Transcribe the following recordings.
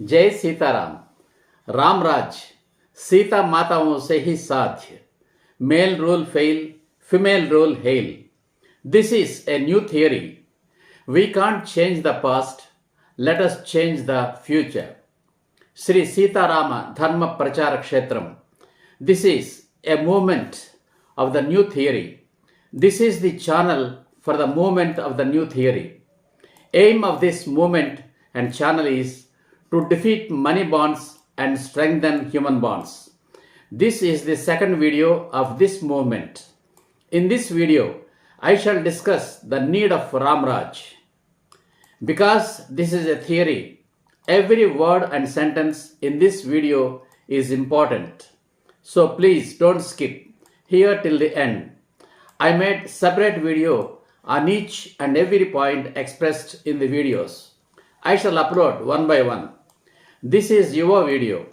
जय सीताराम। राम राज सीता माताओं से ही साध्य। Male rule fail, female rule hail. This is a new theory. We can't change the past. Let us change the future. Sri Sitarama Dharma Prachara Kshetram. This is a movement of the new theory. This is the channel for the movement of the new theory. Aim of this movement and channel is to defeat money bonds and strengthen human bonds. This is the second video of this movement. In this video, I shall discuss the need of Ram Raj. Because this is a theory, every word and sentence in this video is important. So please don't skip here till the end. I made separate video on each and every point expressed in the videos. I shall upload one by one. This is your video.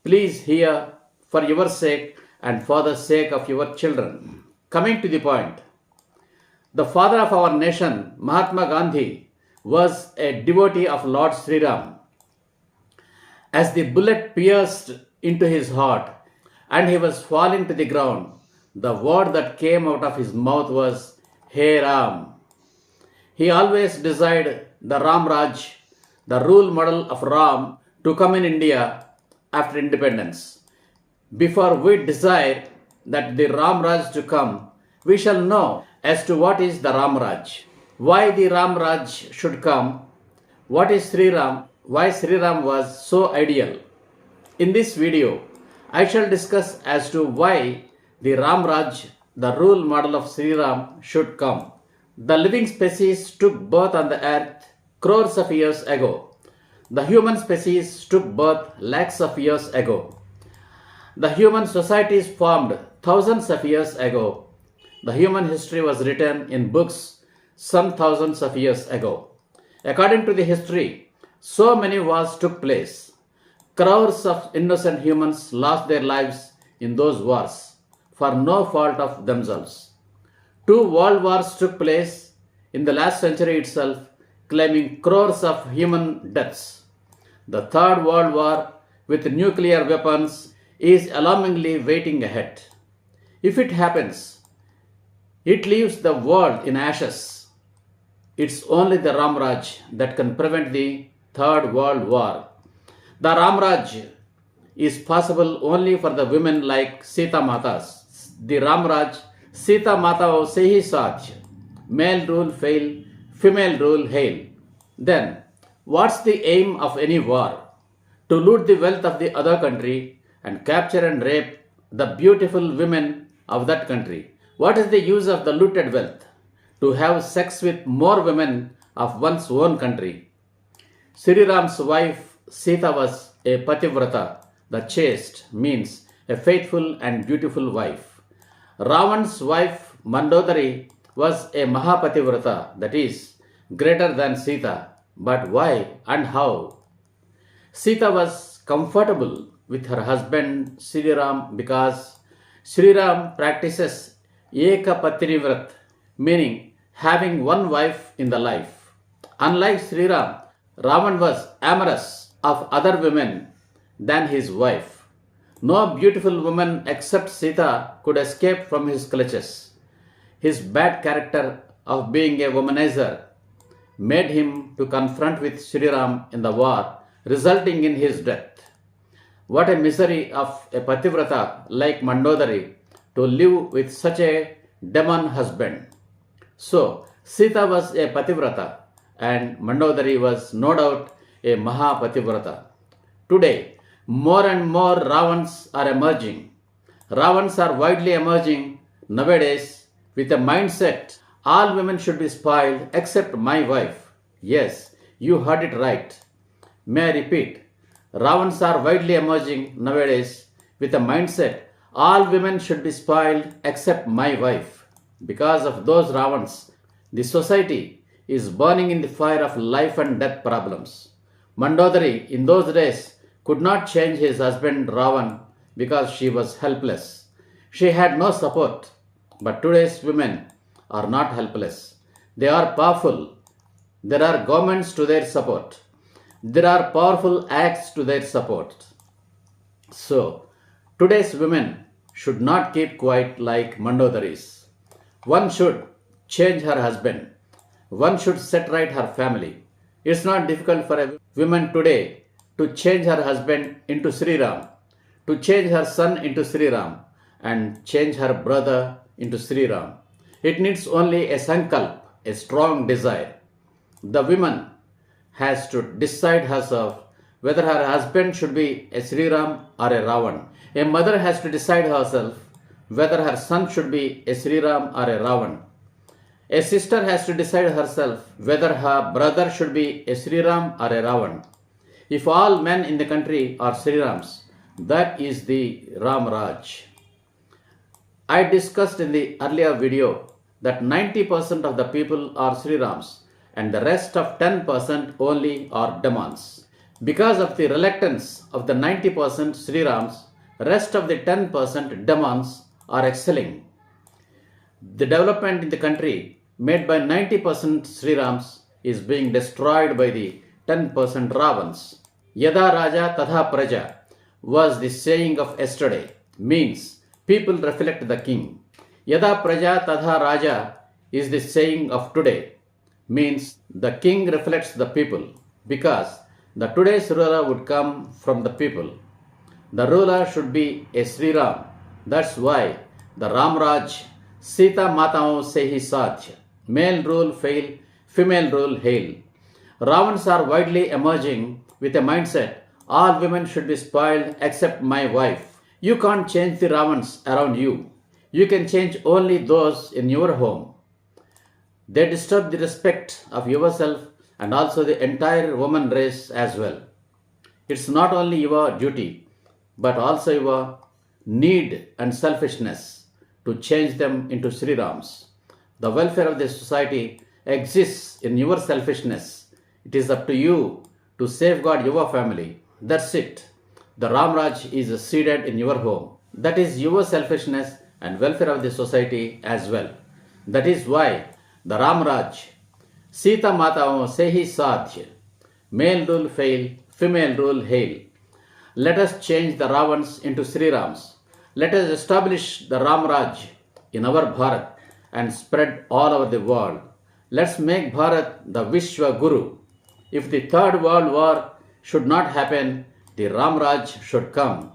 Please hear for your sake and for the sake of your children. Coming to the point. The father of our nation, Mahatma Gandhi, was a devotee of Lord Sri Ram. As the bullet pierced into his heart and he was falling to the ground, the word that came out of his mouth was, Hey Ram. He always desired the Ram Raj, the rule model of Ram, to come in India after independence. Before we desire that the Ram Raj to come, we shall know as to what is the Ram Raj, why the Ram Raj should come, what is Sri Ram, why Sri Ram was so ideal. In this video, I shall discuss as to why the Ram Raj, the rule model of Sri Ram, should come. The living species took birth on the earth crores of years ago. The human species took birth lakhs of years ago. The human societies formed thousands of years ago. The human history was written in books some thousands of years ago. According to the history, so many wars took place. Crores of innocent humans lost their lives in those wars for no fault of themselves. 2 world wars took place in the last century itself, claiming crores of human deaths. The Third World War with nuclear weapons is alarmingly waiting ahead. If it happens, it leaves the world in ashes. It's only the Ram Raj that can prevent the Third World War. The Ram Raj is possible only for the women like Sita Matas. The Ram Raj, Sita Matao se hi saach. Male rule fail, female rule hail. Then, what's the aim of any war? To loot the wealth of the other country and capture and rape the beautiful women of that country. What is the use of the looted wealth? To have sex with more women of one's own country. Sri Ram's wife Sita was a pativrata. The chaste means a faithful and beautiful wife. Ravan's wife Mandodari was a mahapativrata, that is, greater than Sita. But why and how? Sita was comfortable with her husband Sri Ram because Sri Ram practices Ekapatnivrat, meaning having one wife in the life. Unlike Sri Ram, Ravan was amorous of other women than his wife. No beautiful woman except Sita could escape from his clutches. His bad character of being a womanizer made him to confront with Sri Ram in the war, resulting in his death. What a misery of a pativrata like Mandodari to live with such a demon husband. So, Sita was a pativrata and Mandodari was no doubt a mahapativrata. Today, more and more Ravans are emerging. Ravans are widely emerging nowadays with a mindset, all women should be spoiled except my wife. Yes, you heard it right. May I repeat? Ravans are widely emerging nowadays with a mindset, all women should be spoiled except my wife. Because of those Ravans, the society is burning in the fire of life and death problems. Mandodari in those days could not change his husband Ravan because she was helpless. She had no support. But today's women are not helpless. They are powerful. There are governments to their support. There are powerful acts to their support. So, today's women should not keep quiet like Mandodaris. One should change her husband. One should set right her family. It's not difficult for a woman today to change her husband into Sri Ram, to change her son into Sri Ram, and change her brother into Sri Ram. It needs only a sankalp, a strong desire. The woman has to decide herself whether her husband should be a Sri Ram or a Ravan. A mother has to decide herself whether her son should be a Sri Ram or a Ravan. A sister has to decide herself whether her brother should be a Sri Ram or a Ravan. If all men in the country are Sri Rams, that is the Ram Raj. I discussed in the earlier video that 90% of the people are Sri Rams and the rest of 10% only are demons. Because of the reluctance of the 90% Sri Rams, rest of the 10% demons are excelling. The development in the country made by 90% Sri Rams is being destroyed by the 10% Ravans. Yada Raja Tadha Praja was the saying of yesterday, means people reflect the king. Yada Praja Tadha Raja is the saying of today, means the king reflects the people, because the today's ruler would come from the people. The ruler should be a Sri Ram. That's why the Ram Raj, Sita Mataon se hi sadhya. Male rule fail, female rule hail. Ravans are widely emerging with a mindset, all women should be spoiled except my wife. You can't change the Ravans around you. You can change only those in your home. They disturb the respect of yourself and also the entire woman race as well. It's not only your duty, but also your need and selfishness to change them into Sri Rams. The welfare of the society exists in your selfishness. It is up to you to safeguard your family. That's it. The Ram Raj is seated in your home. That is your selfishness and welfare of the society as well. That is why the Ram Raj, Sita Mataon se hi sadhya. Male rule fail, female rule hail. Let us change the Ravans into Sri Rams. Let us establish the Ram Raj in our Bharat and spread all over the world. Let's make Bharat the Vishwa Guru. If the Third World War should not happen, the Ram Raj should come.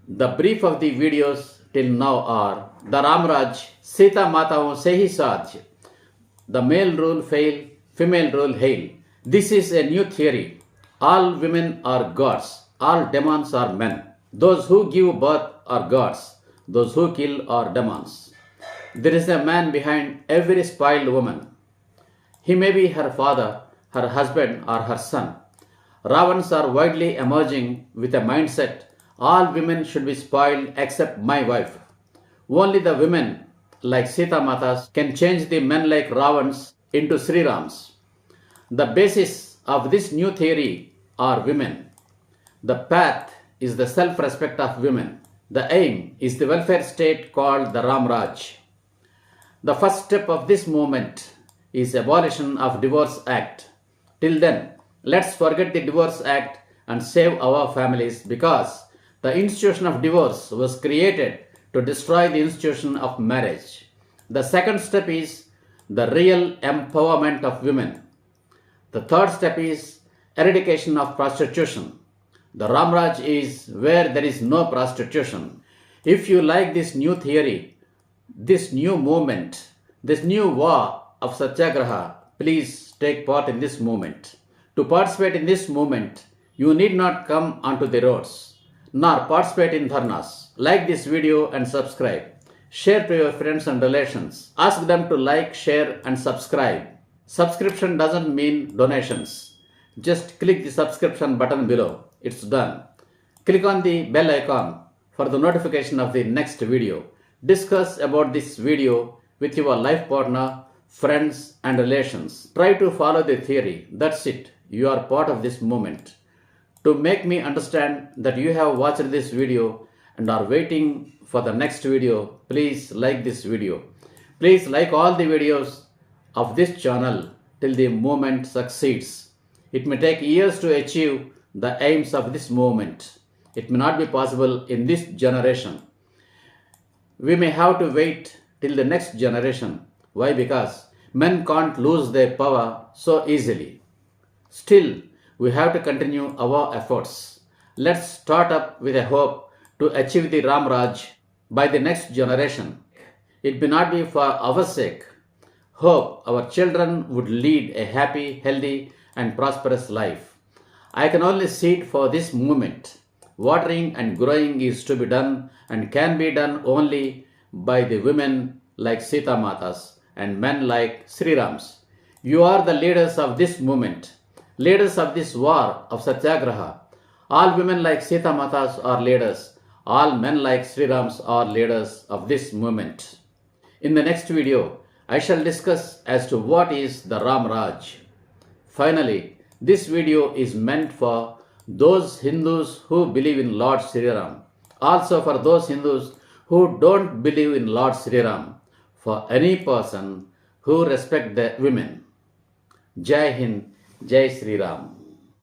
The brief of the videos till now are the Ram Raj, Sita Mataon se hi sadhya. The male rule fail, female rule hail. This is a new theory. All women are gods. All demons are men. Those who give birth are gods. Those who kill are demons. There is a man behind every spoiled woman. He may be her father, her husband, or her son. Ravans are widely emerging with a mindset, all women should be spoiled except my wife. Only the women like Sita Matas can change the men like Ravans into Sri Rams. The basis of this new theory are women. The path is the self-respect of women. The aim is the welfare state called the Ram Raj. The first step of this movement is abolition of Divorce Act. Till then, let's forget the Divorce Act and save our families, because the institution of divorce was created to destroy the institution of marriage. The second step is the real empowerment of women. The third step is eradication of prostitution. The Ram Raj is where there is no prostitution. If you like this new theory, this new movement, this new war of Satyagraha, please take part in this movement. To participate in this movement, you need not come onto the roads, nor participate in dharnas. Like this video and subscribe. Share to your friends and relations. Ask them to like, share and subscribe. Subscription doesn't mean donations. Just click the subscription button below. It's done. Click on the bell icon for the notification of the next video. Discuss about this video with your life partner, friends and relations. Try to follow the theory. That's it. You are part of this movement. To make me understand that you have watched this video and are waiting for the next video, please like this video. Please like all the videos of this channel till the movement succeeds. It may take years to achieve the aims of this movement. It may not be possible in this generation. We may have to wait till the next generation. Why? Because men can't lose their power so easily. Still, we have to continue our efforts. Let's start up with a hope to achieve the Ram Raj by the next generation. It may not be for our sake. Hope our children would lead a happy, healthy, and prosperous life. I can only seed for this movement. Watering and growing is to be done and can be done only by the women like Sita Matas and men like Sri Rams. You are the leaders of this movement, leaders of this war of Satyagraha. All women like Sita Matas are leaders. All men like Sri Rams are leaders of this movement. In the next video, I shall discuss as to what is the Ram Raj. Finally, this video is meant for those Hindus who believe in Lord Sri Ram. Also for those Hindus who don't believe in Lord Sri Ram. For any person who respect the women. Jai Hind, Jai Sri Ram.